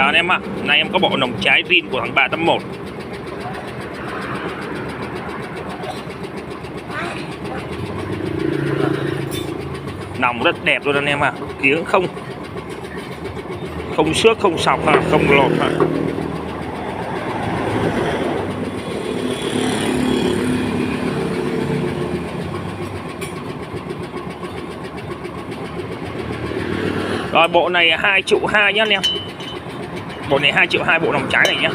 chào anh em ạ. Nay em có bộ nòng trái zin của thằng 381. Nòng rất đẹp luôn anh em ạ. Kiếng không xước, không sọc ha, không lột ha. Rồi bộ này 2,2 triệu nhá anh em. Bộ này 2,2 triệu bộ nòng trái này nhá.